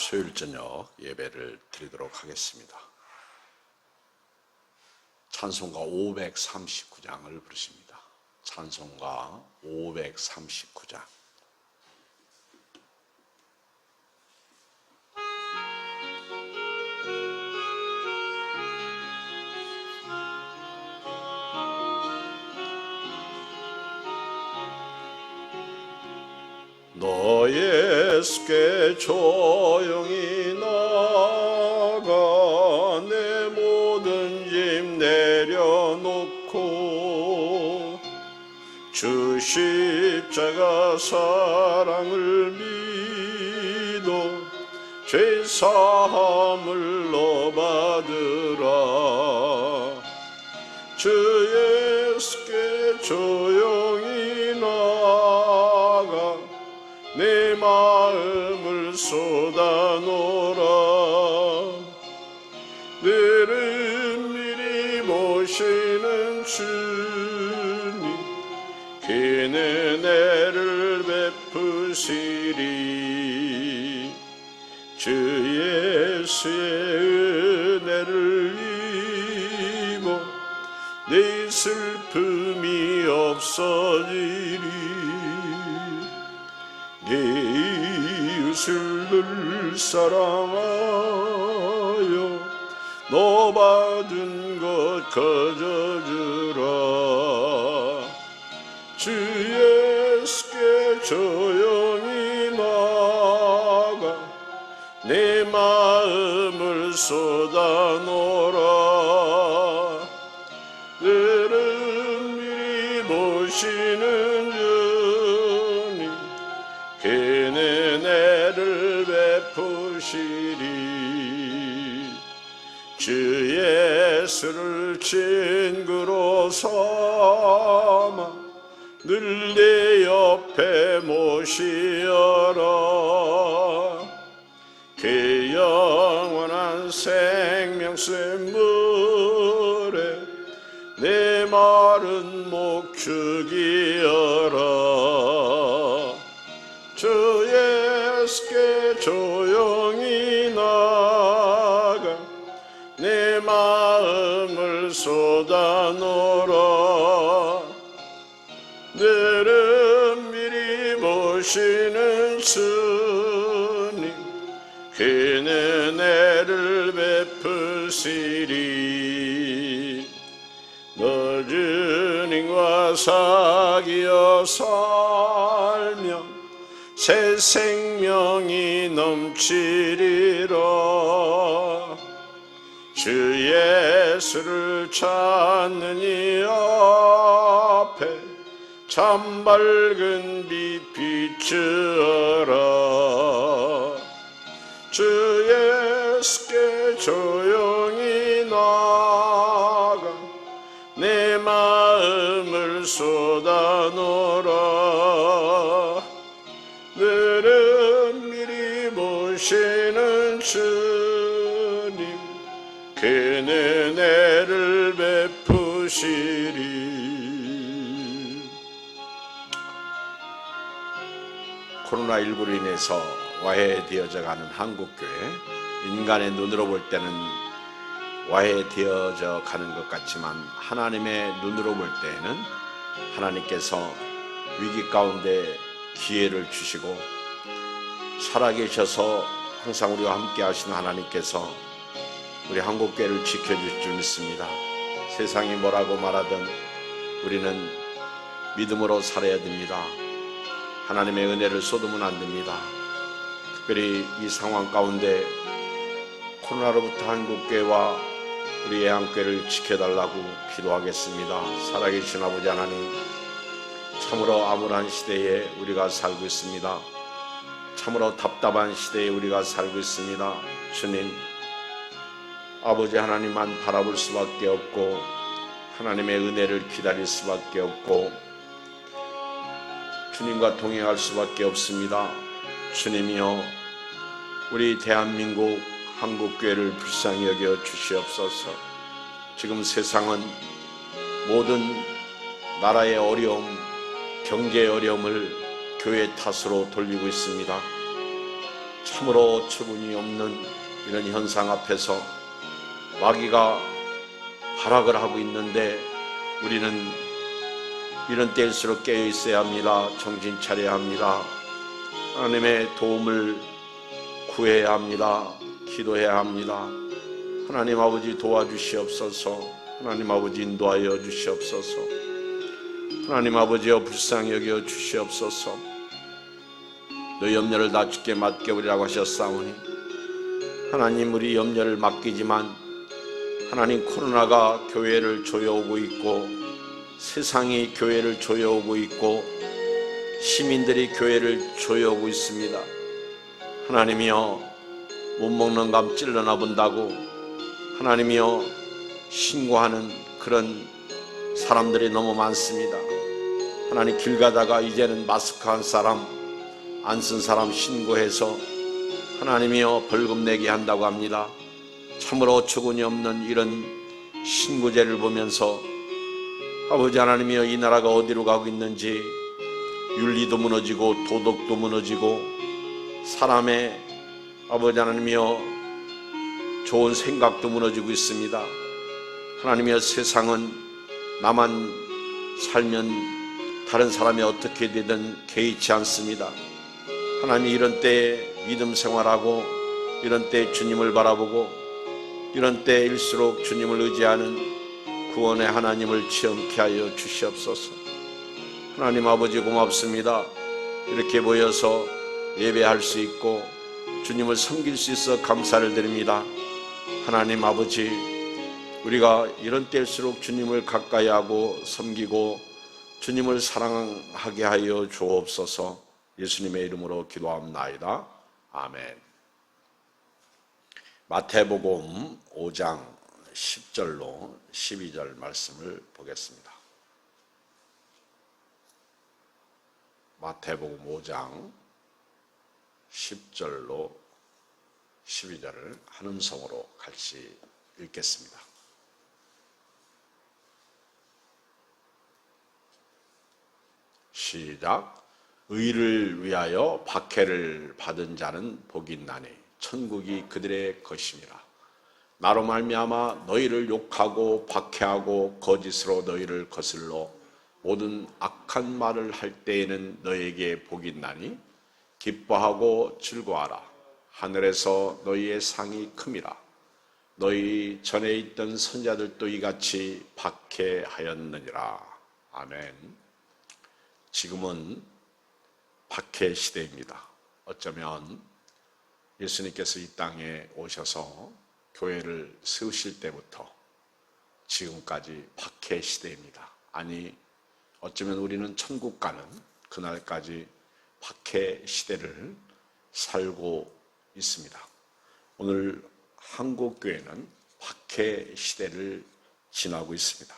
수요일 저녁 예배를 드리도록 하겠습니다. 찬송가 539장을 부르십니다. 찬송가 539장. 너 예수께 조용히 나가 내 모든 짐 내려놓고 주 십자가 사랑을 믿어 죄 사함을 너 받으라. 주 예수께 조용히 나가 내 마음을 쏟아놓으라. 너를 미리 모시는 주님 그 은혜를 베푸시리. 주 예수의 은혜를 입어 내 슬픔이 없어지리. 내 이웃을 늘 사랑하여 너 받은 것 거저주라. 주 예수께 조용히 나가 내 마음을 쏟아놓으라. 너를 미리 보시는 주님 그 은혜를 베푸시리. 주 예수를 친구로 삼아 늘 내 옆에 모시어라. 그 영원한 생명샘물에 내 마른 목 죽이어라. 주 예수께 조용히 나가 내 마음을 쏟아놓으라. 너를 미리 모시는 주님 그 은혜를 베푸시리. 너 주님과 사귀어 살면 새 생명이 넘치리라. 주 예수를 찾는 이 앞에 참 밝은 빛 비추어라. 주 예수께 조용히 나가 내 마음을 쏟아놓으라. 너를 미리 모시는 주님 그 은혜를 베푸시리. 코로나19로 인해서 와해되어져 가는 한국교회, 인간의 눈으로 볼 때는 와해되어져 가는 것 같지만 하나님의 눈으로 볼 때에는 하나님께서 위기 가운데 기회를 주시고 살아계셔서 항상 우리와 함께 하시는 하나님께서 우리 한국교회를 지켜줄 줄 믿습니다. 세상이 뭐라고 말하든 우리는 믿음으로 살아야 됩니다. 하나님의 은혜를 쏟으면 안 됩니다. 특별히 이 상황 가운데 코로나로부터 한국교회와 우리 예한교회를 지켜달라고 기도하겠습니다. 살아계신 아버지 하나님, 참으로 암울한 시대에 우리가 살고 있습니다. 참으로 답답한 시대에 우리가 살고 있습니다. 주님, 아버지 하나님만 바라볼 수밖에 없고 하나님의 은혜를 기다릴 수밖에 없고 주님과 동행할 수밖에 없습니다. 주님이여, 우리 대한민국 한국교회를 불쌍히 여겨 주시옵소서. 지금 세상은 모든 나라의 어려움, 경제의 어려움을 교회 탓으로 돌리고 있습니다. 참으로 처분이 없는 이런 현상 앞에서 마귀가 발악을 하고 있는데 우리는 이런 때일수록 깨어 있어야 합니다. 정신 차려야 합니다. 하나님의 도움을 구해야 합니다. 기도해야 합니다. 하나님 아버지 도와주시옵소서. 하나님 아버지 인도하여 주시옵소서. 하나님 아버지여 불쌍히 여겨 주시옵소서. 너희 염려를 다 주께 맡겨버리라고 하셨사오니 하나님 우리 염려를 맡기지만 하나님 코로나가 교회를 조여오고 있고 세상이 교회를 조여오고 있고 시민들이 교회를 조여오고 있습니다. 하나님이여 못 먹는 감 찔러나 본다고 하나님이여 신고하는 그런 사람들이 너무 많습니다. 하나님 길 가다가 이제는 마스크 한 사람 안 쓴 사람 신고해서 하나님이여 벌금 내게 한다고 합니다. 참으로 어처구니 없는 이런 신고제를 보면서 아버지 하나님이여 이 나라가 어디로 가고 있는지 윤리도 무너지고 도덕도 무너지고 사람의 아버지 하나님이여 좋은 생각도 무너지고 있습니다. 하나님이여 세상은 나만 살면 다른 사람이 어떻게 되든 개의치 않습니다. 하나님이 이런 때에 믿음 생활하고 이런 때에 주님을 바라보고 이런 때일수록 주님을 의지하는 구원의 하나님을 체험케 하여 주시옵소서. 하나님 아버지 고맙습니다. 이렇게 모여서 예배할 수 있고 주님을 섬길 수 있어 감사를 드립니다. 하나님 아버지 우리가 이런 때일수록 주님을 가까이 하고 섬기고 주님을 사랑하게 하여 주옵소서. 예수님의 이름으로 기도합나이다. 아멘. 마태복음 5장 10절로 12절 말씀을 보겠습니다. 마태복음 5장 10절로 12절을 한 음성으로 같이 읽겠습니다. 시작. 의를 위하여 박해를 받은 자는 복이 있나니 천국이 그들의 것임이라. 나로 말미암아 너희를 욕하고 박해하고 거짓으로 너희를 거슬러 모든 악한 말을 할 때에는 너희에게 복이 있나니 기뻐하고 즐거워하라. 하늘에서 너희의 상이 큼이라. 너희 전에 있던 선자들도 이같이 박해하였느니라. 아멘. 지금은 박해 시대입니다. 어쩌면 예수님께서 이 땅에 오셔서 교회를 세우실 때부터 지금까지 박해 시대입니다. 아니 어쩌면 우리는 천국 가는 그날까지 박해 시대를 살고 있습니다. 오늘 한국교회는 박해 시대를 지나고 있습니다.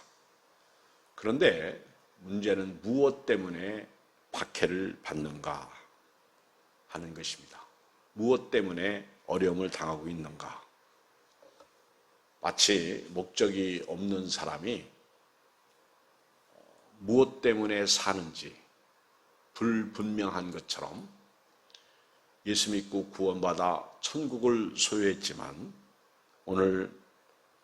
그런데 문제는 무엇 때문에 박해를 받는가 하는 것입니다. 무엇 때문에 어려움을 당하고 있는가? 마치 목적이 없는 사람이 무엇 때문에 사는지 불분명한 것처럼 예수 믿고 구원받아 천국을 소유했지만 오늘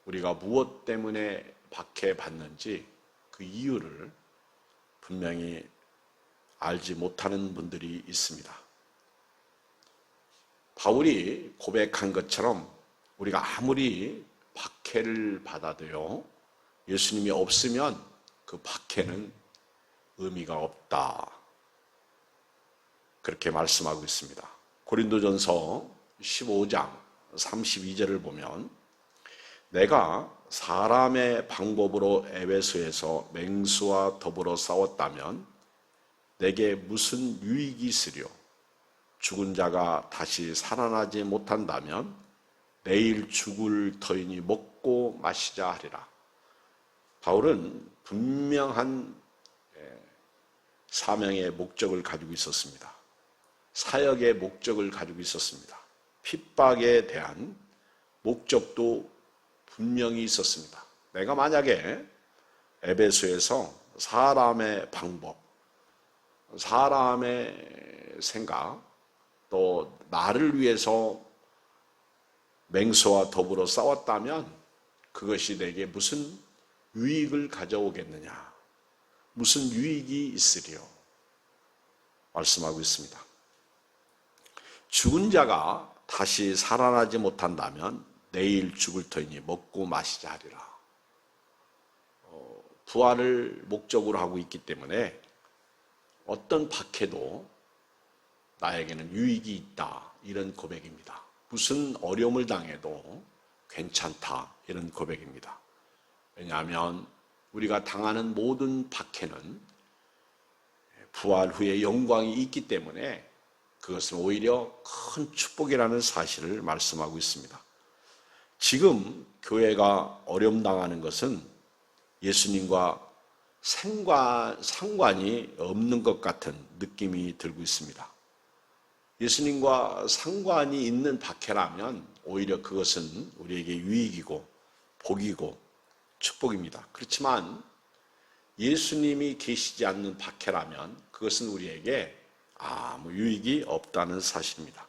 우리가 무엇 때문에 박해받는지 그 이유를 분명히 알지 못하는 분들이 있습니다. 바울이 고백한 것처럼 우리가 아무리 박해를 받아도요, 예수님이 없으면 그 박해는 의미가 없다. 그렇게 말씀하고 있습니다. 고린도전서 15장 32절을 보면 내가 사람의 방법으로 에베소에서 맹수와 더불어 싸웠다면 내게 무슨 유익이 있으려? 죽은 자가 다시 살아나지 못한다면 내일 죽을 터이니 먹고 마시자 하리라. 바울은 분명한 사명의 목적을 가지고 있었습니다. 사역의 목적을 가지고 있었습니다. 핍박에 대한 목적도 분명히 있었습니다. 내가 만약에 에베소에서 사람의 방법, 사람의 생각, 또 나를 위해서 맹수와 더불어 싸웠다면 그것이 내게 무슨 유익을 가져오겠느냐, 무슨 유익이 있으리요 말씀하고 있습니다. 죽은 자가 다시 살아나지 못한다면 내일 죽을 터이니 먹고 마시자 하리라. 부활을 목적으로 하고 있기 때문에 어떤 박해도 나에게는 유익이 있다, 이런 고백입니다. 무슨 어려움을 당해도 괜찮다, 이런 고백입니다. 왜냐하면 우리가 당하는 모든 박해는 부활 후에 영광이 있기 때문에 그것은 오히려 큰 축복이라는 사실을 말씀하고 있습니다. 지금 교회가 어려움 당하는 것은 예수님과 상관이 없는 것 같은 느낌이 들고 있습니다. 예수님과 상관이 있는 박해라면 오히려 그것은 우리에게 유익이고 복이고 축복입니다. 그렇지만 예수님이 계시지 않는 박해라면 그것은 우리에게 아무 유익이 없다는 사실입니다.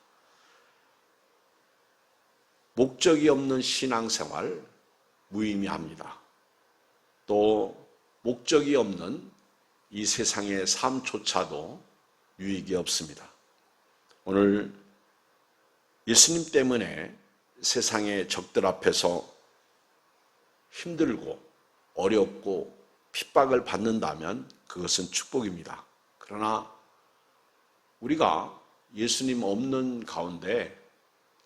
목적이 없는 신앙생활 무의미합니다. 또 목적이 없는 이 세상의 삶조차도 유익이 없습니다. 오늘 예수님 때문에 세상의 적들 앞에서 힘들고 어렵고 핍박을 받는다면 그것은 축복입니다. 그러나 우리가 예수님 없는 가운데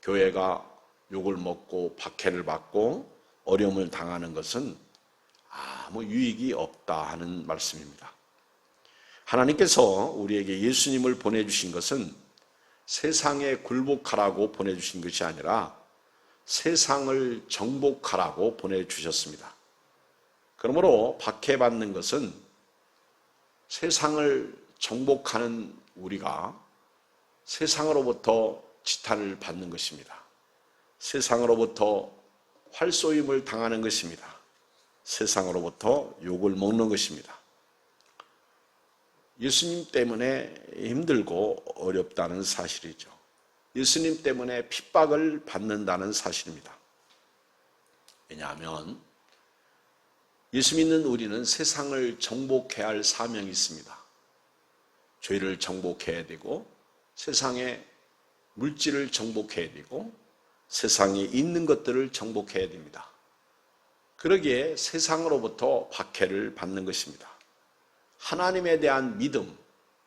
교회가 욕을 먹고 박해를 받고 어려움을 당하는 것은 아무 유익이 없다 하는 말씀입니다. 하나님께서 우리에게 예수님을 보내주신 것은 세상에 굴복하라고 보내주신 것이 아니라 세상을 정복하라고 보내주셨습니다. 그러므로 박해받는 것은 세상을 정복하는 우리가 세상으로부터 지탄을 받는 것입니다. 세상으로부터 활쏘임을 당하는 것입니다. 세상으로부터 욕을 먹는 것입니다. 예수님 때문에 힘들고 어렵다는 사실이죠. 예수님 때문에 핍박을 받는다는 사실입니다. 왜냐하면 예수 믿는 우리는 세상을 정복해야 할 사명이 있습니다. 죄를 정복해야 되고 세상의 물질을 정복해야 되고 세상에 있는 것들을 정복해야 됩니다. 그러기에 세상으로부터 박해를 받는 것입니다. 하나님에 대한 믿음,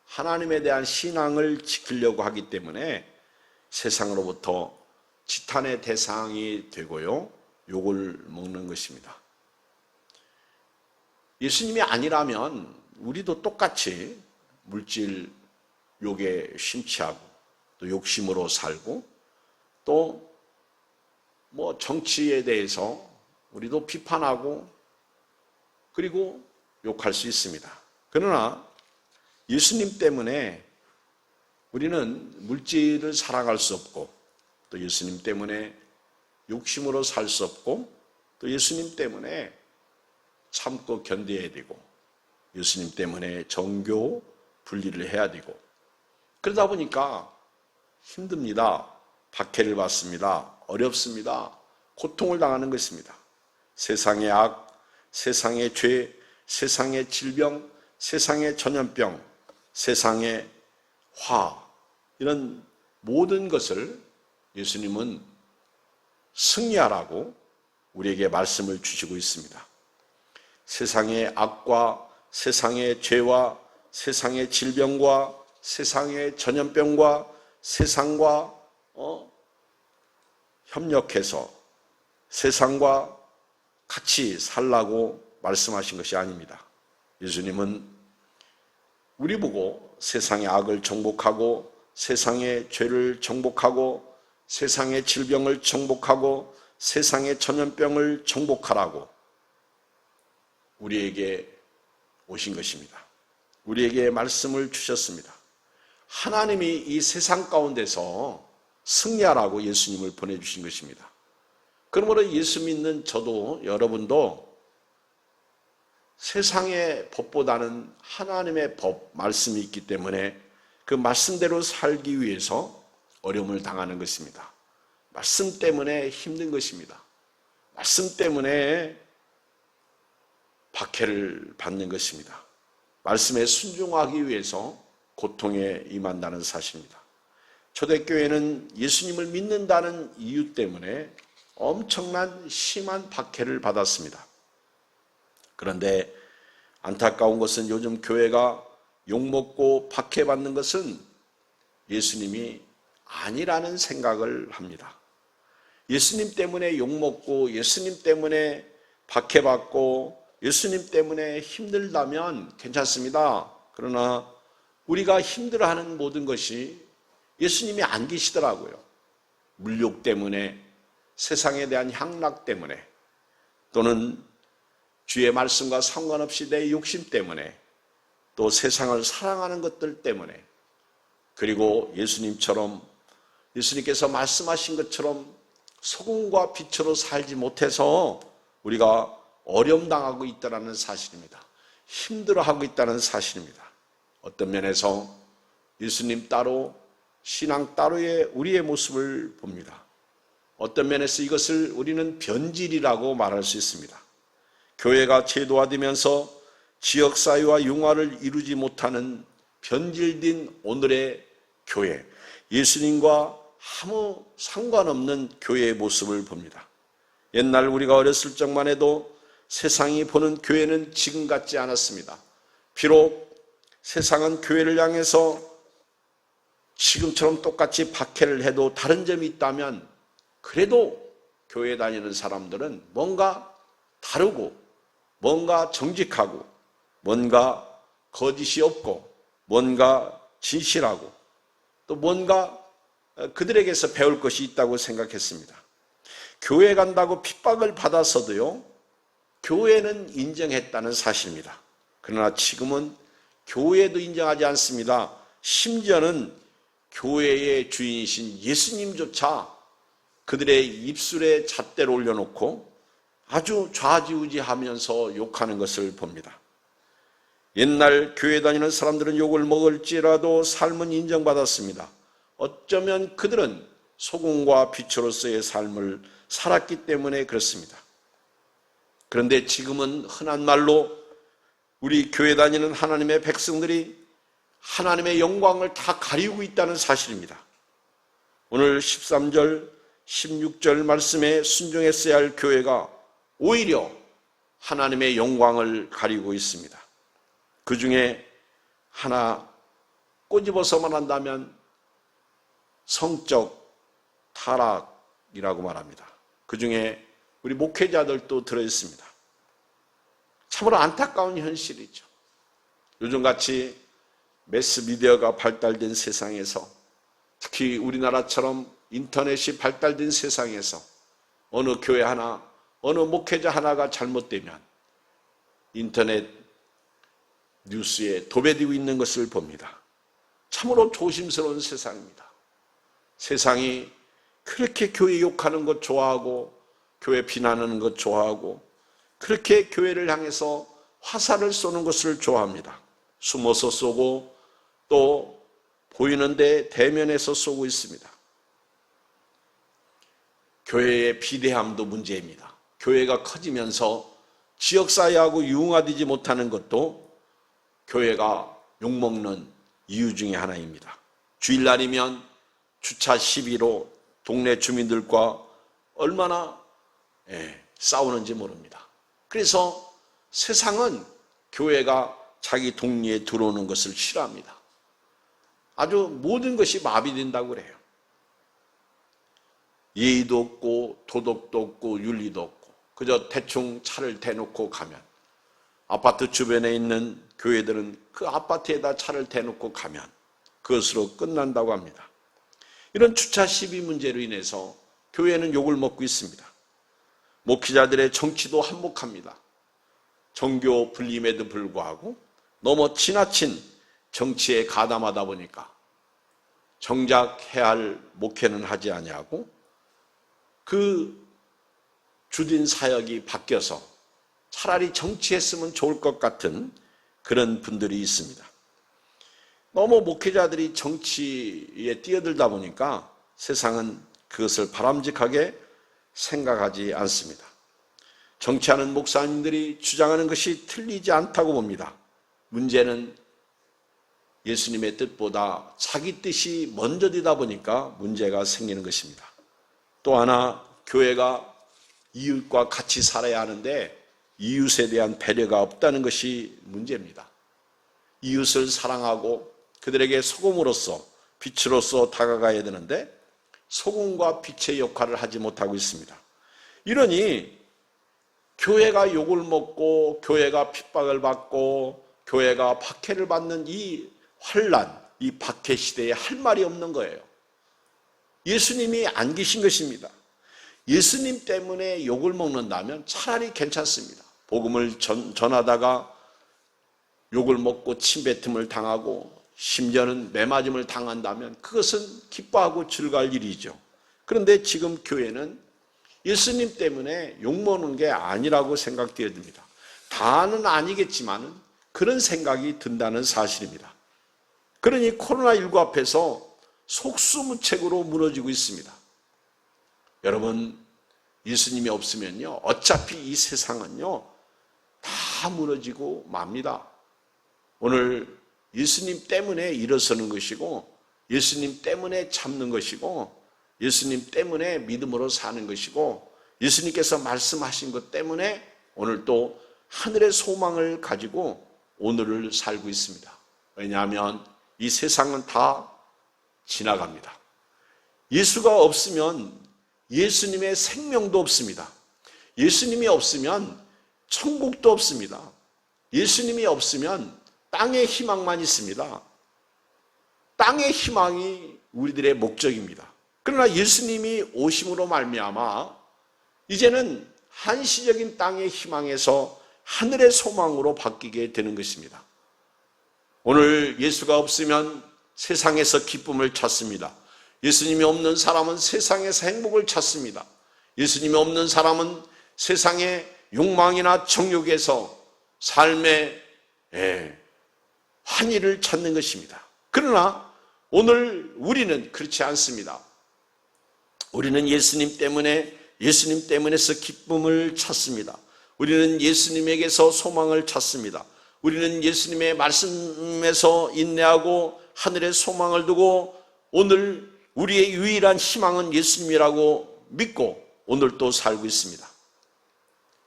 하나님에 대한 신앙을 지키려고 하기 때문에 세상으로부터 지탄의 대상이 되고요, 욕을 먹는 것입니다. 예수님이 아니라면 우리도 똑같이 물질 욕에 심취하고 또 욕심으로 살고 또 정치에 대해서 우리도 비판하고 그리고 욕할 수 있습니다. 그러나 예수님 때문에 우리는 물질을 사랑할 수 없고 또 예수님 때문에 욕심으로 살 수 없고 또 예수님 때문에 참고 견뎌야 되고 예수님 때문에 정교 분리를 해야 되고 그러다 보니까 힘듭니다. 박해를 받습니다. 어렵습니다. 고통을 당하는 것입니다. 세상의 악, 세상의 죄, 세상의 질병, 세상의 전염병, 세상의 화, 이런 모든 것을 예수님은 승리하라고 우리에게 말씀을 주시고 있습니다. 세상의 악과 세상의 죄와 세상의 질병과 세상의 전염병과 세상과 협력해서 세상과 같이 살라고 말씀하신 것이 아닙니다. 예수님은 우리 보고 세상의 악을 정복하고 세상의 죄를 정복하고 세상의 질병을 정복하고 세상의 전염병을 정복하라고 우리에게 오신 것입니다. 우리에게 말씀을 주셨습니다. 하나님이 이 세상 가운데서 승리하라고 예수님을 보내주신 것입니다. 그러므로 예수 믿는 저도 여러분도 세상의 법보다는 하나님의 법, 말씀이 있기 때문에 그 말씀대로 살기 위해서 어려움을 당하는 것입니다. 말씀 때문에 힘든 것입니다. 말씀 때문에 박해를 받는 것입니다. 말씀에 순종하기 위해서 고통에 임한다는 사실입니다. 초대교회는 예수님을 믿는다는 이유 때문에 엄청난 심한 박해를 받았습니다. 그런데 안타까운 것은 요즘 교회가 욕먹고 박해받는 것은 예수님이 아니라는 생각을 합니다. 예수님 때문에 욕먹고 예수님 때문에 박해받고 예수님 때문에 힘들다면 괜찮습니다. 그러나 우리가 힘들어하는 모든 것이 예수님이 안 계시더라고요. 물욕 때문에, 세상에 대한 향락 때문에, 또는 주의 말씀과 상관없이 내 욕심 때문에, 또 세상을 사랑하는 것들 때문에, 그리고 예수님께서 말씀하신 것처럼 소금과 빛으로 살지 못해서 우리가 어려움당하고 있다는 사실입니다. 힘들어하고 있다는 사실입니다. 어떤 면에서 예수님 따로, 신앙 따로의 우리의 모습을 봅니다. 어떤 면에서 이것을 우리는 변질이라고 말할 수 있습니다. 교회가 제도화되면서 지역사회와 융화를 이루지 못하는 변질된 오늘의 교회, 예수님과 아무 상관없는 교회의 모습을 봅니다. 옛날 우리가 어렸을 적만 해도 세상이 보는 교회는 지금 같지 않았습니다. 비록 세상은 교회를 향해서 지금처럼 똑같이 박해를 해도 다른 점이 있다면 그래도 교회 다니는 사람들은 뭔가 다르고 뭔가 정직하고 뭔가 거짓이 없고 뭔가 진실하고 또 뭔가 그들에게서 배울 것이 있다고 생각했습니다. 교회 간다고 핍박을 받았어도요, 교회는 인정했다는 사실입니다. 그러나 지금은 교회도 인정하지 않습니다. 심지어는 교회의 주인이신 예수님조차 그들의 입술에 잣대를 올려놓고 아주 좌지우지하면서 욕하는 것을 봅니다. 옛날 교회 다니는 사람들은 욕을 먹을지라도 삶은 인정받았습니다. 어쩌면 그들은 소금과 빛으로서의 삶을 살았기 때문에 그렇습니다. 그런데 지금은 흔한 말로 우리 교회 다니는 하나님의 백성들이 하나님의 영광을 다 가리고 있다는 사실입니다. 오늘 13절, 16절 말씀에 순종했어야 할 교회가 오히려 하나님의 영광을 가리고 있습니다. 그 중에 하나 꼬집어서만 한다면 성적 타락이라고 말합니다. 그 중에 우리 목회자들도 들어있습니다. 참으로 안타까운 현실이죠. 요즘같이 매스미디어가 발달된 세상에서, 특히 우리나라처럼 인터넷이 발달된 세상에서 어느 교회 하나, 어느 목회자 하나가 잘못되면 인터넷 뉴스에 도배되고 있는 것을 봅니다. 참으로 조심스러운 세상입니다. 세상이 그렇게 교회 욕하는 것 좋아하고 교회 비난하는 것 좋아하고 그렇게 교회를 향해서 화살을 쏘는 것을 좋아합니다. 숨어서 쏘고 또 보이는데 대면해서 쏘고 있습니다. 교회의 비대함도 문제입니다. 교회가 커지면서 지역사회하고 융화되지 못하는 것도 교회가 욕먹는 이유 중에 하나입니다. 주일날이면 주차 시비로 동네 주민들과 얼마나 싸우는지 모릅니다. 그래서 세상은 교회가 자기 동리에 들어오는 것을 싫어합니다. 아주 모든 것이 마비된다고 그래요. 예의도 없고 도덕도 없고 윤리도 없고 그저 대충 차를 대놓고 가면, 아파트 주변에 있는 교회들은 그 아파트에다 차를 대놓고 가면 그것으로 끝난다고 합니다. 이런 주차 시비 문제로 인해서 교회는 욕을 먹고 있습니다. 목회자들의 정치도 한몫합니다. 종교 분림에도 불구하고 너무 지나친 정치에 가담하다 보니까 정작 해야 할 목회는 하지 아니하고 그 주된 사역이 바뀌어서 차라리 정치했으면 좋을 것 같은 그런 분들이 있습니다. 너무 목회자들이 정치에 뛰어들다 보니까 세상은 그것을 바람직하게 생각하지 않습니다. 정치하는 목사님들이 주장하는 것이 틀리지 않다고 봅니다. 문제는 예수님의 뜻보다 자기 뜻이 먼저 되다 보니까 문제가 생기는 것입니다. 또 하나, 교회가 이웃과 같이 살아야 하는데 이웃에 대한 배려가 없다는 것이 문제입니다. 이웃을 사랑하고 그들에게 소금으로서 빛으로서 다가가야 되는데 소금과 빛의 역할을 하지 못하고 있습니다. 이러니 교회가 욕을 먹고 교회가 핍박을 받고 교회가 박해를 받는 이 환난, 이 박해 시대에 할 말이 없는 거예요. 예수님이 안 계신 것입니다. 예수님 때문에 욕을 먹는다면 차라리 괜찮습니다. 복음을 전하다가 욕을 먹고 침뱉음을 당하고 심지어는 매맞음을 당한다면 그것은 기뻐하고 즐거울 일이죠. 그런데 지금 교회는 예수님 때문에 욕먹는 게 아니라고 생각되어집니다. 다는 아니겠지만 그런 생각이 든다는 사실입니다. 그러니 코로나19 앞에서 속수무책으로 무너지고 있습니다. 여러분, 예수님이 없으면요, 어차피 이 세상은요, 다 무너지고 맙니다. 오늘 예수님 때문에 일어서는 것이고, 예수님 때문에 참는 것이고, 예수님 때문에 믿음으로 사는 것이고, 예수님께서 말씀하신 것 때문에 오늘 또 하늘의 소망을 가지고 오늘을 살고 있습니다. 왜냐하면 이 세상은 다 지나갑니다. 예수가 없으면 예수님의 생명도 없습니다. 예수님이 없으면 천국도 없습니다. 예수님이 없으면 땅의 희망만 있습니다. 땅의 희망이 우리들의 목적입니다. 그러나 예수님이 오심으로 말미암아 이제는 한시적인 땅의 희망에서 하늘의 소망으로 바뀌게 되는 것입니다. 오늘 예수가 없으면 세상에서 기쁨을 찾습니다. 예수님이 없는 사람은 세상에서 행복을 찾습니다. 예수님이 없는 사람은 세상의 욕망이나 정욕에서 삶의 환희를 찾는 것입니다. 그러나 오늘 우리는 그렇지 않습니다. 우리는 예수님 때문에서 기쁨을 찾습니다. 우리는 예수님에게서 소망을 찾습니다. 우리는 예수님의 말씀에서 인내하고 하늘의 소망을 두고 오늘 우리의 유일한 희망은 예수님이라고 믿고 오늘 또 살고 있습니다.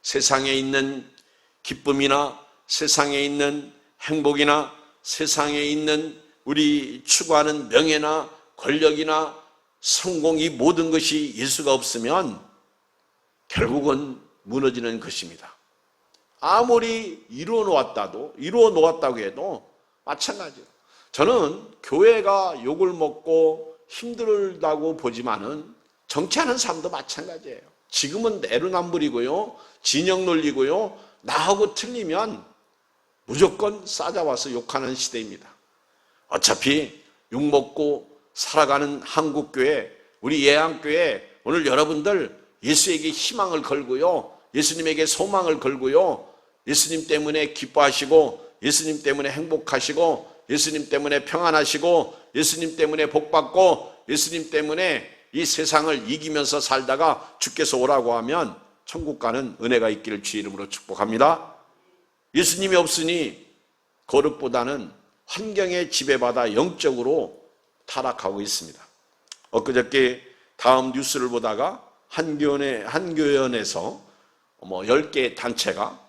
세상에 있는 기쁨이나 세상에 있는 행복이나 세상에 있는 우리 추구하는 명예나 권력이나 성공, 이 모든 것이 예수가 없으면 결국은 무너지는 것입니다. 아무리 이루어 놓았다고 해도 마찬가지예요. 저는 교회가 욕을 먹고 힘들다고 보지만은 정치하는 사람도 마찬가지예요. 지금은 내로남불이고요, 진영 논리고요, 나하고 틀리면 무조건 싸잡아서 욕하는 시대입니다. 어차피 욕먹고 살아가는 한국교회, 우리 예안교회, 오늘 여러분들 예수에게 희망을 걸고요, 예수님에게 소망을 걸고요, 예수님 때문에 기뻐하시고 예수님 때문에 행복하시고 예수님 때문에 평안하시고 예수님 때문에 복받고 예수님 때문에 이 세상을 이기면서 살다가 주께서 오라고 하면 천국 가는 은혜가 있기를 주의 이름으로 축복합니다. 예수님이 없으니 거룩보다는 환경에 지배받아 영적으로 타락하고 있습니다. 엊그저께 다음 뉴스를 보다가 한 교연에서 10개의 단체가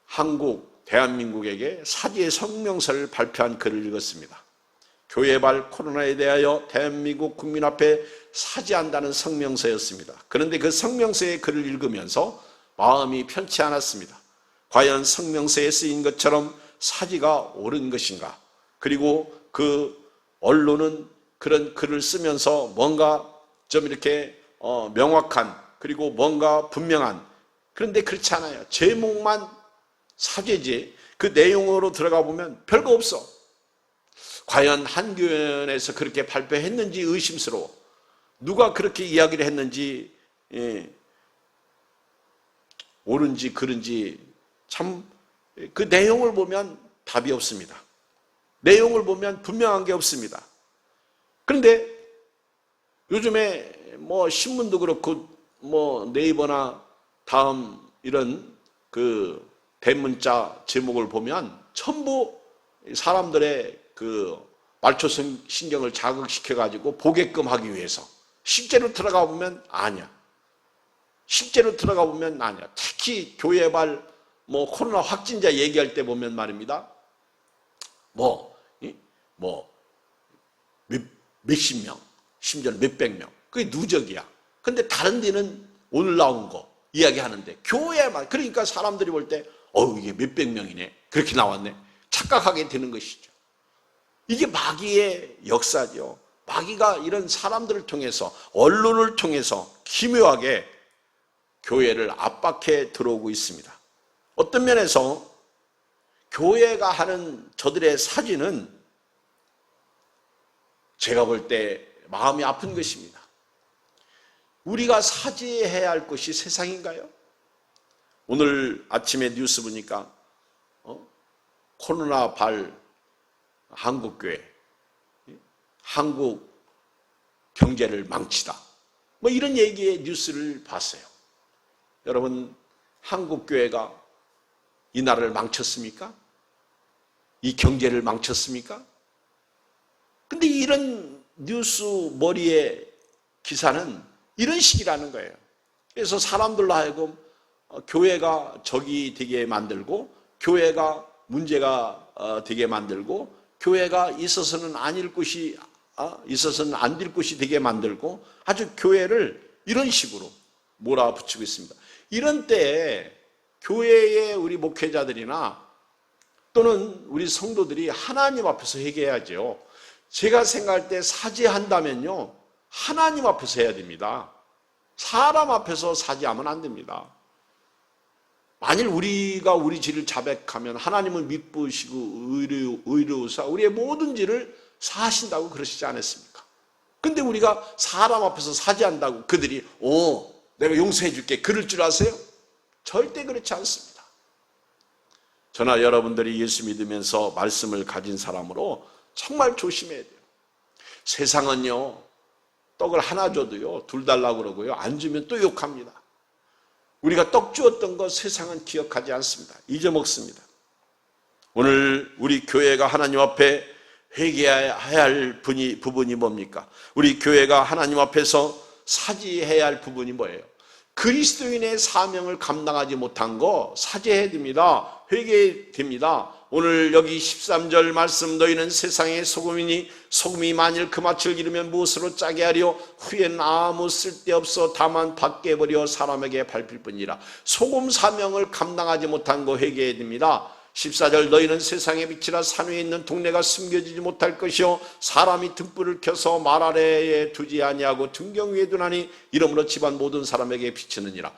한국, 대한민국에게 사죄의 성명서를 발표한 글을 읽었습니다. 교회발 코로나에 대하여 대한민국 국민 앞에 사죄한다는 성명서였습니다. 그런데 그 성명서의 글을 읽으면서 마음이 편치 않았습니다. 과연 성명서에 쓰인 것처럼 사죄가 옳은 것인가? 그리고 그 언론은 그런 글을 쓰면서 뭔가 좀 이렇게 명확한, 그리고 뭔가 분명한, 그런데 그렇지 않아요. 제목만 사죄지 그 내용으로 들어가 보면 별거 없어. 과연 한교연에서 그렇게 발표했는지 의심스러워. 누가 그렇게 이야기를 했는지, 옳은지 그른지 참 그 내용을 보면 답이 없습니다. 내용을 보면 분명한 게 없습니다. 그런데 요즘에 뭐 신문도 그렇고 뭐 네이버나 다음 이런 그 대문자 제목을 보면 전부 사람들의 그 말초 신경을 자극시켜 가지고 보게끔 하기 위해서, 실제로 들어가 보면 아니야. 실제로 들어가 보면 아니야. 특히 교회발 뭐 코로나 확진자 얘기할 때 보면 말입니다. 몇십 명, 심지어는 몇백 명. 그게 누적이야. 근데 다른 데는 오늘 나온 거 이야기하는데 교회만, 그러니까 사람들이 볼 때 이게 몇백 명이네, 그렇게 나왔네, 착각하게 되는 것이죠. 이게 마귀의 역사죠. 마귀가 이런 사람들을 통해서, 언론을 통해서 기묘하게 교회를 압박해 들어오고 있습니다. 어떤 면에서 교회가 하는 저들의 사지는 제가 볼 때 마음이 아픈 것입니다. 우리가 사지해야 할 것이 세상인가요? 오늘 아침에 뉴스 보니까 코로나 발 한국교회, 한국 경제를 망치다, 뭐 이런 얘기의 뉴스를 봤어요. 여러분, 한국교회가 이 나라를 망쳤습니까? 이 경제를 망쳤습니까? 근데 이런 뉴스 머리의 기사는 이런 식이라는 거예요. 그래서 사람들로 하여금 교회가 적이 되게 만들고, 교회가 문제가 되게 만들고, 교회가 있어서는 아닐 곳이 있어서는 안 될 곳이 되게 만들고, 아주 교회를 이런 식으로 몰아붙이고 있습니다. 이런 때에 교회의 우리 목회자들이나 또는 우리 성도들이 하나님 앞에서 회개해야죠. 제가 생각할 때 사죄한다면요, 하나님 앞에서 해야 됩니다. 사람 앞에서 사죄하면 안 됩니다. 만일 우리가 우리 죄를 자백하면 하나님은 미쁘시고 의로우사 우리의 모든 죄를 사하신다고 그러시지 않았습니까? 근데 우리가 사람 앞에서 사죄한다고 그들이 내가 용서해 줄게 그럴 줄 아세요? 절대 그렇지 않습니다. 저나 여러분들이 예수 믿으면서 말씀을 가진 사람으로 정말 조심해야 돼요. 세상은요, 떡을 하나 줘도요, 둘 달라고 그러고요, 안 주면 또 욕합니다. 우리가 떡 주었던 것 세상은 기억하지 않습니다. 잊어먹습니다. 오늘 우리 교회가 하나님 앞에 회개해야 할 부분이 뭡니까? 우리 교회가 하나님 앞에서 사죄해야 할 부분이 뭐예요? 그리스도인의 사명을 감당하지 못한 거 사죄해야 됩니다. 회개해야 됩니다. 오늘 여기 13절 말씀, 너희는 세상의 소금이니 소금이 만일 그 맛을 기르면 무엇으로 짜게 하려? 후에는 아무 쓸데없어 다만 밖에 버려 사람에게 밟힐 뿐이라. 소금 사명을 감당하지 못한 거 회개해야 됩니다. 14절, 너희는 세상의 빛이라 산 위에 있는 동네가 숨겨지지 못할 것이요 사람이 등불을 켜서 말 아래에 두지 아니하고 등경 위에 두나니 이러므로 집안 모든 사람에게 비치느니라.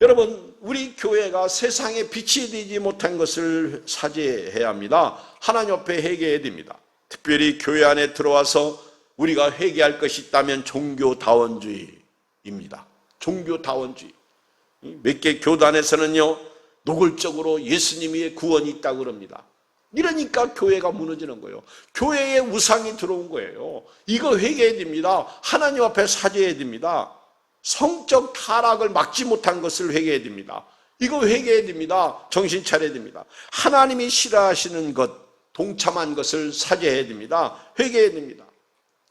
여러분, 우리 교회가 세상에 빛이 되지 못한 것을 사죄해야 합니다. 하나님 앞에 회개해야 됩니다. 특별히 교회 안에 들어와서 우리가 회개할 것이 있다면 종교다원주의입니다. 종교다원주의. 몇 개 교단에서는요, 노골적으로 예수님의 구원이 있다고 그럽니다. 이러니까 교회가 무너지는 거예요. 교회에 우상이 들어온 거예요. 이거 회개해야 됩니다. 하나님 앞에 사죄해야 됩니다. 성적 타락을 막지 못한 것을 회개해야 됩니다. 이거 회개해야 됩니다. 정신 차려야 됩니다. 하나님이 싫어하시는 것, 동참한 것을 사죄해야 됩니다. 회개해야 됩니다.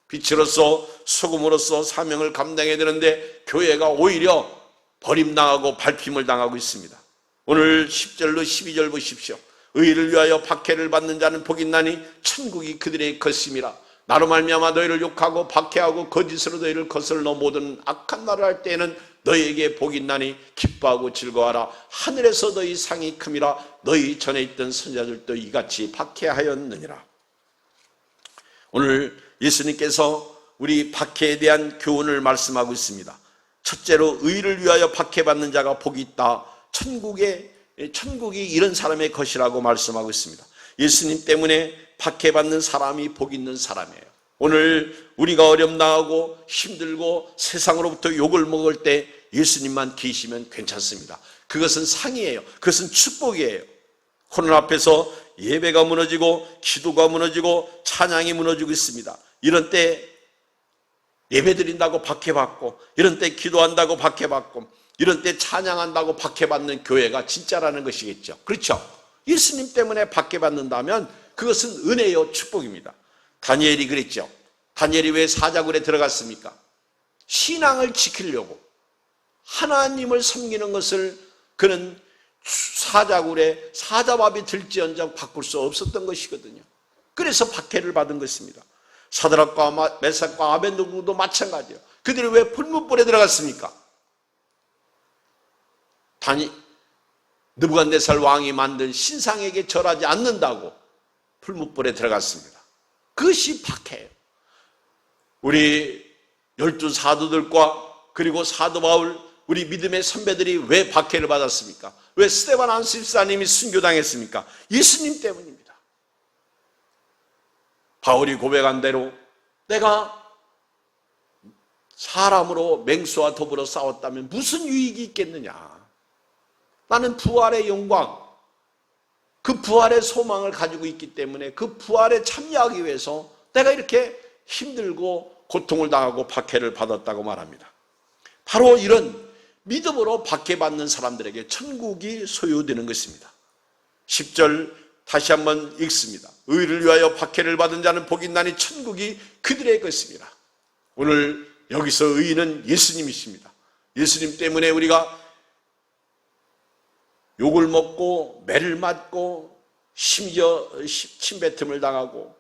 빛으로서 소금으로서 사명을 감당해야 되는데 교회가 오히려 버림당하고 밟힘을 당하고 있습니다. 오늘 10절로 12절 보십시오. 의를 위하여 박해를 받는 자는 복이 있나니 천국이 그들의 것임이라. 나로 말미암아 너희를 욕하고 박해하고 거짓으로 너희를 거슬러 모든 악한 말을 할 때에는 너희에게 복이 있나니 기뻐하고 즐거워하라. 하늘에서 너희 상이 큼이라. 너희 전에 있던 선자들도 이같이 박해하였느니라. 오늘 예수님께서 우리 박해에 대한 교훈을 말씀하고 있습니다. 첫째로 의를 위하여 박해받는 자가 복이 있다. 천국이 이런 사람의 것이라고 말씀하고 있습니다. 예수님 때문에 박해받는 사람이 복 있는 사람이에요. 오늘 우리가 어렵나하고 힘들고 세상으로부터 욕을 먹을 때 예수님만 계시면 괜찮습니다. 그것은 상이에요. 그것은 축복이에요. 코로나 앞에서 예배가 무너지고 기도가 무너지고 찬양이 무너지고 있습니다. 이런 때 예배드린다고 박해받고, 이런 때 기도한다고 박해받고, 이런 때 찬양한다고 박해받는 교회가 진짜라는 것이겠죠. 그렇죠? 예수님 때문에 박해받는다면 그것은 은혜요 축복입니다. 다니엘이 그랬죠. 다니엘이 왜 사자굴에 들어갔습니까? 신앙을 지키려고, 하나님을 섬기는 것을 그는 사자굴에 사자밥이 들지언정 바꿀 수 없었던 것이거든요. 그래서 박해를 받은 것입니다. 사드락과 메삭과 아벤느고도 마찬가지예요. 그들이 왜 풀무불에 들어갔습니까? 느부갓네살 왕이 만든 신상에게 절하지 않는다고 풀무불에 들어갔습니다. 그것이 박해예요. 우리 12사도들과 그리고 사도 바울, 우리 믿음의 선배들이 왜 박해를 받았습니까? 왜 스데반 안수집사님이 순교당했습니까? 예수님 때문입니다. 바울이 고백한 대로 내가 사람으로 맹수와 더불어 싸웠다면 무슨 유익이 있겠느냐? 나는 부활의 영광, 그 부활의 소망을 가지고 있기 때문에 그 부활에 참여하기 위해서 내가 이렇게 힘들고 고통을 당하고 박해를 받았다고 말합니다. 바로 이런 믿음으로 박해받는 사람들에게 천국이 소유되는 것입니다. 10절 다시 한번 읽습니다. 의를 위하여 박해를 받은 자는 복이 있나니 천국이 그들의 것입니다. 오늘 여기서 의인은 예수님이십니다. 예수님 때문에 우리가 욕을 먹고 매를 맞고 심지어 침뱉음을 당하고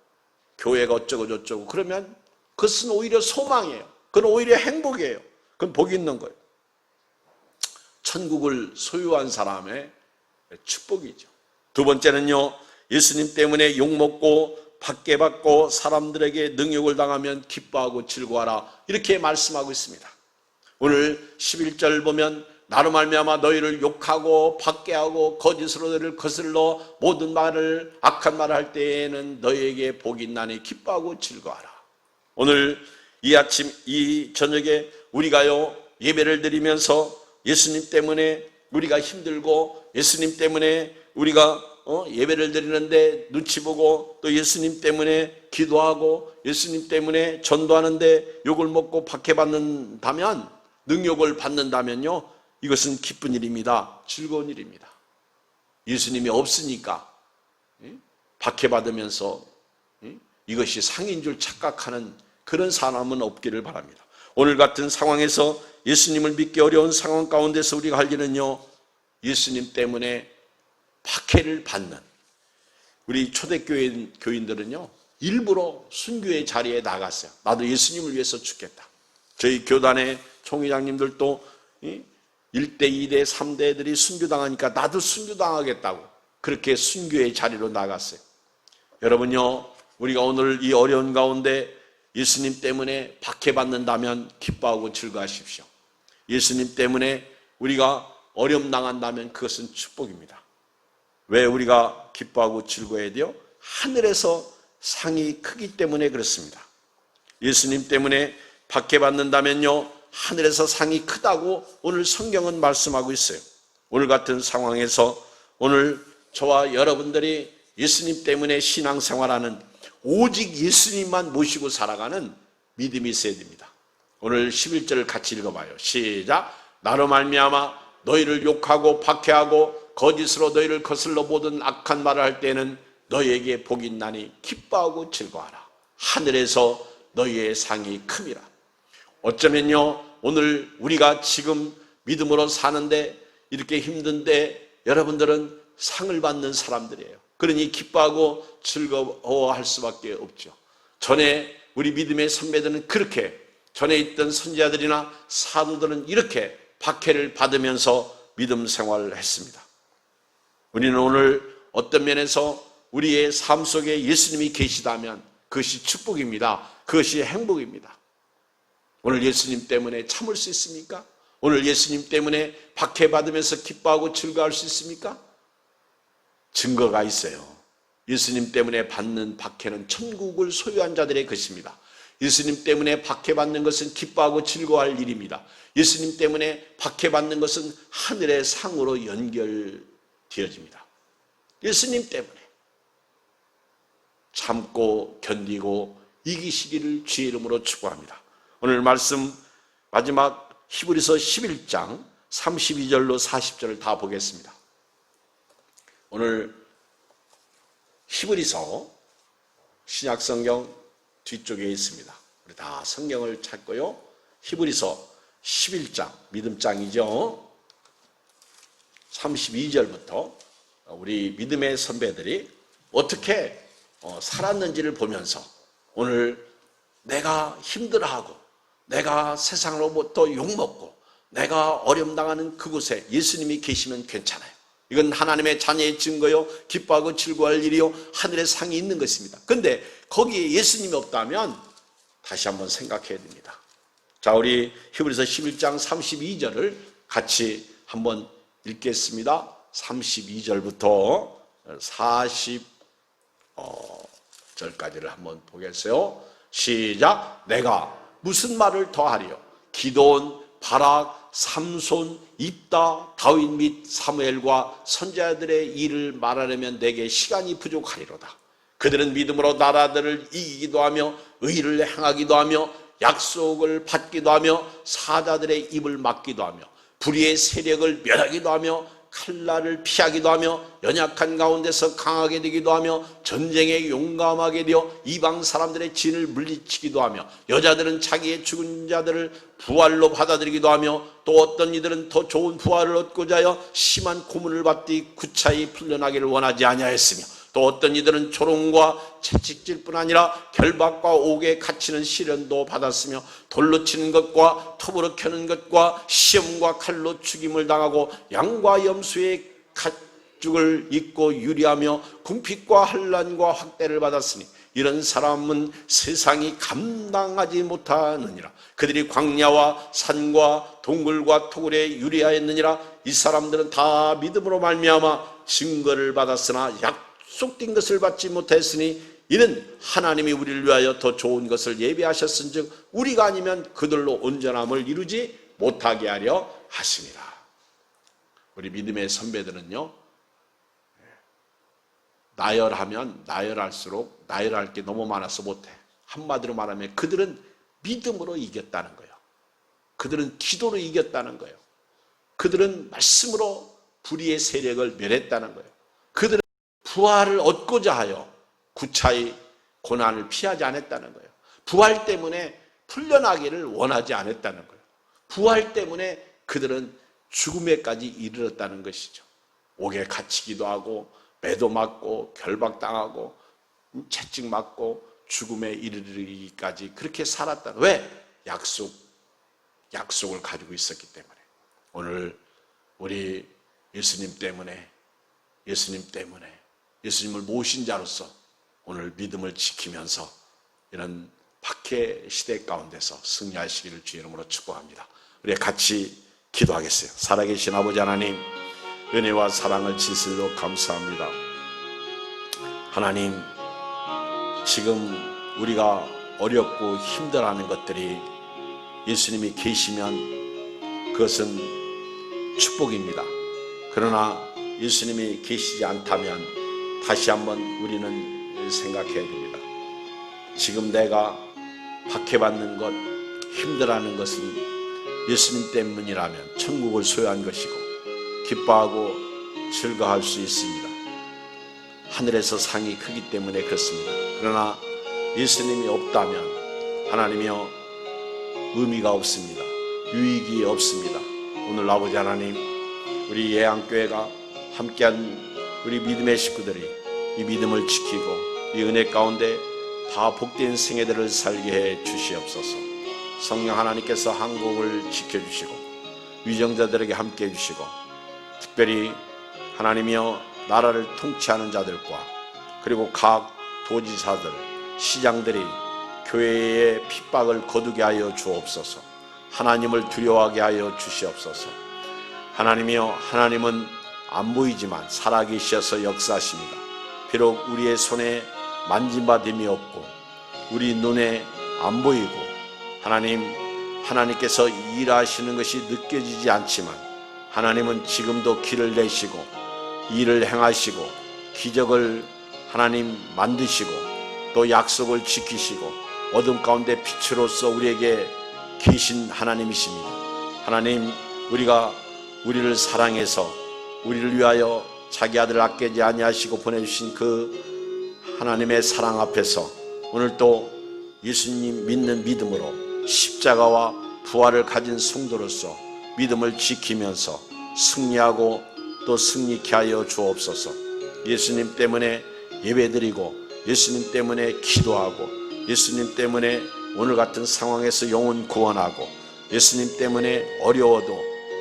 교회가 어쩌고 저쩌고 그러면 그것은 오히려 소망이에요. 그건 오히려 행복이에요. 그건 복이 있는 거예요. 천국을 소유한 사람의 축복이죠. 두 번째는요, 예수님 때문에 욕먹고 박해받고 사람들에게 능욕을 당하면 기뻐하고 즐거워하라, 이렇게 말씀하고 있습니다. 오늘 11절 보면 나로 말미암아 너희를 욕하고 박해하고 거짓으로 너희를 거슬러 모든 말을 악한 말을 할 때에는 너희에게 복이 있나니 기뻐하고 즐거워하라. 오늘 이 아침 이 저녁에 우리가요 예배를 드리면서 예수님 때문에 우리가 힘들고 예수님 때문에 우리가 예배를 드리는데 눈치 보고 또 예수님 때문에 기도하고 예수님 때문에 전도하는데 욕을 먹고 박해받는다면, 능욕을 받는다면요, 이것은 기쁜 일입니다. 즐거운 일입니다. 예수님이 없으니까 박해받으면서 이것이 상인 줄 착각하는 그런 사람은 없기를 바랍니다. 오늘 같은 상황에서 예수님을 믿기 어려운 상황 가운데서 우리가 할 일은요, 예수님 때문에 박해를 받는, 우리 초대교인들은요 일부러 순교의 자리에 나갔어요. 나도 예수님을 위해서 죽겠다. 저희 교단의 총회장님들도 1대, 2대, 3대들이 순교당하니까 나도 순교당하겠다고 그렇게 순교의 자리로 나갔어요. 여러분요, 우리가 오늘 이 어려운 가운데 예수님 때문에 박해받는다면 기뻐하고 즐거워하십시오. 예수님 때문에 우리가 어려움 당한다면 그것은 축복입니다. 왜 우리가 기뻐하고 즐거워해야 돼요? 하늘에서 상이 크기 때문에 그렇습니다. 예수님 때문에 박해받는다면요, 하늘에서 상이 크다고 오늘 성경은 말씀하고 있어요. 오늘 같은 상황에서 오늘 저와 여러분들이 예수님 때문에 신앙생활하는, 오직 예수님만 모시고 살아가는 믿음이 있어야 됩니다. 오늘 11절을 같이 읽어봐요. 시작. 나로 말미암아 너희를 욕하고 박해하고 거짓으로 너희를 거슬러 모든 악한 말을 할 때는 너희에게 복이 있나니 기뻐하고 즐거워하라. 하늘에서 너희의 상이 큼이라. 어쩌면요, 오늘 우리가 지금 믿음으로 사는데 이렇게 힘든데 여러분들은 상을 받는 사람들이에요. 그러니 기뻐하고 즐거워할 수밖에 없죠. 전에 우리 믿음의 선배들은 그렇게, 전에 있던 선지자들이나 사도들은 이렇게 박해를 받으면서 믿음 생활을 했습니다. 우리는 오늘 어떤 면에서 우리의 삶 속에 예수님이 계시다면 그것이 축복입니다. 그것이 행복입니다. 오늘 예수님 때문에 참을 수 있습니까? 오늘 예수님 때문에 박해받으면서 기뻐하고 즐거워할 수 있습니까? 증거가 있어요. 예수님 때문에 받는 박해는 천국을 소유한 자들의 것입니다. 예수님 때문에 박해받는 것은 기뻐하고 즐거워할 일입니다. 예수님 때문에 박해받는 것은 하늘의 상으로 연결되어집니다. 예수님 때문에 참고 견디고 이기시기를 주의 이름으로 축복합니다. 오늘 말씀 마지막 히브리서 11장 32절로 40절을 다 보겠습니다. 오늘 히브리서 신약성경 뒤쪽에 있습니다. 우리 다 성경을 찾고요. 히브리서 11장, 믿음장이죠. 32절부터 우리 믿음의 선배들이 어떻게 살았는지를 보면서 오늘 내가 힘들어하고 내가 세상으로부터 욕먹고 내가 어려움당하는 그곳에 예수님이 계시면 괜찮아요. 이건 하나님의 자녀의 증거요, 기뻐하고 즐거워할 일이요, 하늘의 상이 있는 것입니다. 그런데 거기에 예수님이 없다면 다시 한번 생각해야 됩니다. 자, 우리 히브리서 11장 32절을 같이 한번 읽겠습니다. 32절부터 40절까지를 한번 보겠어요. 시작. 내가 무슨 말을 더하리요? 기드온, 바락, 삼손, 입다, 다윗 및 사무엘과 선지자들의 일을 말하려면 내게 시간이 부족하리로다. 그들은 믿음으로 나라들을 이기기도 하며 의를 행하기도 하며 약속을 받기도 하며 사자들의 입을 막기도 하며 불의의 세력을 멸하기도 하며 칼날을 피하기도 하며 연약한 가운데서 강하게 되기도 하며 전쟁에 용감하게 되어 이방 사람들의 진을 물리치기도 하며 여자들은 자기의 죽은 자들을 부활로 받아들이기도 하며 또 어떤 이들은 더 좋은 부활을 얻고자 하여 심한 고문을 받되 구차히 풀려나기를 원하지 아니하였으며 또 어떤 이들은 조롱과 채찍질뿐 아니라 결박과 옥에 갇히는 시련도 받았으며 돌로 치는 것과 톱으로 켜는 것과 시험과 칼로 죽임을 당하고 양과 염소의 가죽을 입고 유리하며 궁핍과 환난과 학대를 받았으니 이런 사람은 세상이 감당하지 못하느니라. 그들이 광야와 산과 동굴과 토굴에 유리하였느니라. 이 사람들은 다 믿음으로 말미암아 증거를 받았으나 약속된 것을 받지 못했으니 이는 하나님이 우리를 위하여 더 좋은 것을 예비하셨은즉 우리가 아니면 그들로 온전함을 이루지 못하게 하려 하심이라. 우리 믿음의 선배들은요, 나열하면 나열할수록 나열할 게 너무 많아서 못해. 한마디로 말하면 그들은 믿음으로 이겼다는 거예요. 그들은 기도로 이겼다는 거예요. 그들은 말씀으로 불의의 세력을 멸했다는 거예요. 그들은 부활을 얻고자 하여 구차히 고난을 피하지 않았다는 거예요. 부활 때문에 풀려나기를 원하지 않았다는 거예요. 부활 때문에 그들은 죽음에까지 이르렀다는 것이죠. 옥에 갇히기도 하고 매도 맞고 결박당하고 채찍 맞고 죽음에 이르기까지 그렇게 살았다. 왜? 약속을 가지고 있었기 때문에. 오늘 우리 예수님 때문에 예수님을 모신 자로서 오늘 믿음을 지키면서 이런 박해 시대 가운데서 승리하시기를 주의 이름으로 축복합니다. 우리 같이 기도하겠어요. 살아계신 아버지 하나님, 은혜와 사랑을 진실로 감사합니다. 하나님, 지금 우리가 어렵고 힘들어하는 것들이 예수님이 계시면 그것은 축복입니다. 그러나 예수님이 계시지 않다면 다시 한번 우리는 생각해야 됩니다. 지금 내가 박해받는 것, 힘들어하는 것은 예수님 때문이라면 천국을 소유한 것이고 기뻐하고 즐거워할 수 있습니다. 하늘에서 상이 크기 때문에 그렇습니다. 그러나 예수님이 없다면 하나님이여 의미가 없습니다. 유익이 없습니다. 오늘 아버지 하나님, 우리 예양교회가 함께한 우리 믿음의 식구들이 이 믿음을 지키고 이 은혜 가운데 다 복된 생애들을 살게 해 주시옵소서. 성령 하나님께서 한국을 지켜주시고 위정자들에게 함께 해주시고 특별히 하나님이여 나라를 통치하는 자들과 그리고 각 도지사들, 시장들이 교회의 핍박을 거두게 하여 주옵소서. 하나님을 두려워하게 하여 주시옵소서. 하나님이여, 하나님은 안 보이지만 살아계셔서 역사하십니다. 비록 우리의 손에 만진바됨이 없고 우리 눈에 안 보이고 하나님께서 일하시는 것이 느껴지지 않지만 하나님은 지금도 길을 내시고 일을 행하시고 기적을 하나님 만드시고 또 약속을 지키시고 어둠 가운데 빛으로서 우리에게 계신 하나님이십니다. 하나님, 우리가 우리를 사랑해서 우리를 위하여 자기 아들을 아끼지 아니하시고 보내주신 그 하나님의 사랑 앞에서 오늘 또 예수님 믿는 믿음으로 십자가와 부활을 가진 성도로서 믿음을 지키면서 승리하고 또 승리케 하여 주옵소서. 예수님 때문에 예배드리고 예수님 때문에 기도하고 예수님 때문에 오늘 같은 상황에서 영혼 구원하고 예수님 때문에 어려워도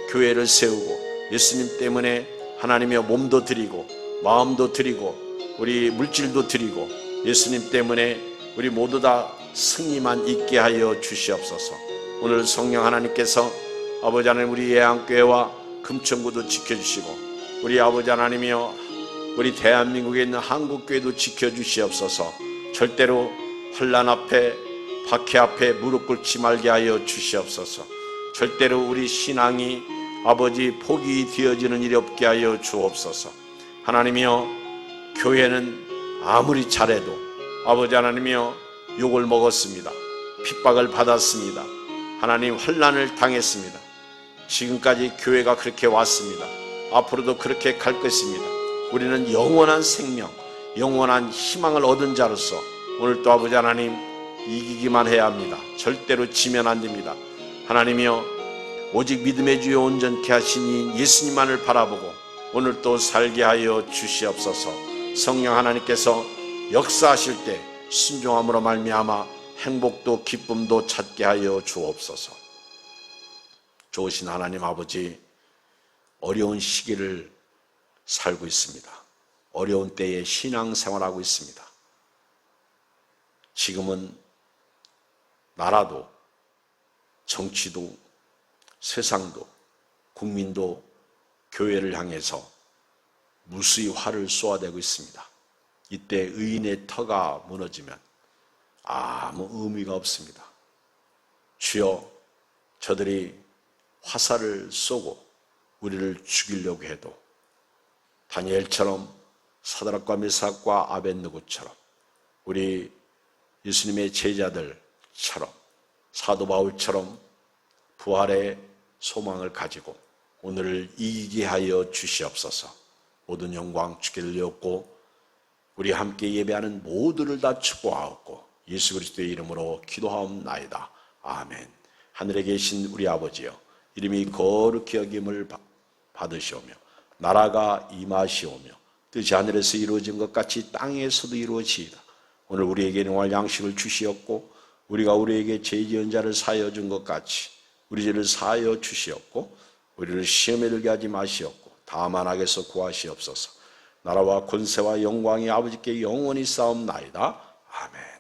교회를 세우고 예수님 때문에 하나님의 몸도 드리고 마음도 드리고 우리 물질도 드리고 예수님 때문에 우리 모두 다 승리만 있게 하여 주시옵소서. 오늘 성령 하나님께서 아버지 하나님 우리 예양교회와 금천구도 지켜주시고 우리 아버지 하나님이여 우리 대한민국에 있는 한국교회도 지켜주시옵소서. 절대로 환난 앞에 박해 앞에 무릎 꿇지 말게 하여 주시옵소서. 절대로 우리 신앙이 아버지 포기 되어지는 일이 없게 하여 주옵소서. 하나님이여 교회는 아무리 잘해도 아버지 하나님이여 욕을 먹었습니다. 핍박을 받았습니다. 하나님 환난을 당했습니다. 지금까지 교회가 그렇게 왔습니다. 앞으로도 그렇게 갈 것입니다. 우리는 영원한 생명, 영원한 희망을 얻은 자로서 오늘 또 아버지 하나님 이기기만 해야 합니다. 절대로 지면 안 됩니다. 하나님이여 오직 믿음의 주여 온전케 하시니 예수님만을 바라보고 오늘 또 살게 하여 주시옵소서. 성령 하나님께서 역사하실 때 순종함으로 말미암아 행복도 기쁨도 찾게 하여 주옵소서. 좋으신 하나님 아버지, 어려운 시기를 살고 있습니다. 어려운 때에 신앙생활하고 있습니다. 지금은 나라도 정치도 세상도 국민도 교회를 향해서 무수히 화를 쏘아대고 있습니다. 이때 의인의 터가 무너지면 아무 의미가 없습니다. 주여, 저들이 화살을 쏘고 우리를 죽이려고 해도 다니엘처럼 사드락과 메삭과 아벳느고처럼 우리 예수님의 제자들처럼 사도 바울처럼 부활의 소망을 가지고 오늘을 이기게 하여 주시옵소서. 모든 영광 주께 드렸고 우리 함께 예배하는 모두를 다 축복하옵고 예수 그리스도의 이름으로 기도하옵나이다. 아멘. 하늘에 계신 우리 아버지여, 이름이 거룩히 여김을 받으시오며 나라가 임하시오며 뜻이 하늘에서 이루어진 것 같이 땅에서도 이루어지이다. 오늘 우리에게 일용할 양식을 주시었고 우리가 우리에게 죄 지은 자를 사하여 준 것 같이 우리 죄를 사하여 주시었고 우리를 시험에 들게 하지 마시었고 다만 악에서 구하시옵소서. 나라와 권세와 영광이 아버지께 영원히 싸움나이다. 아멘.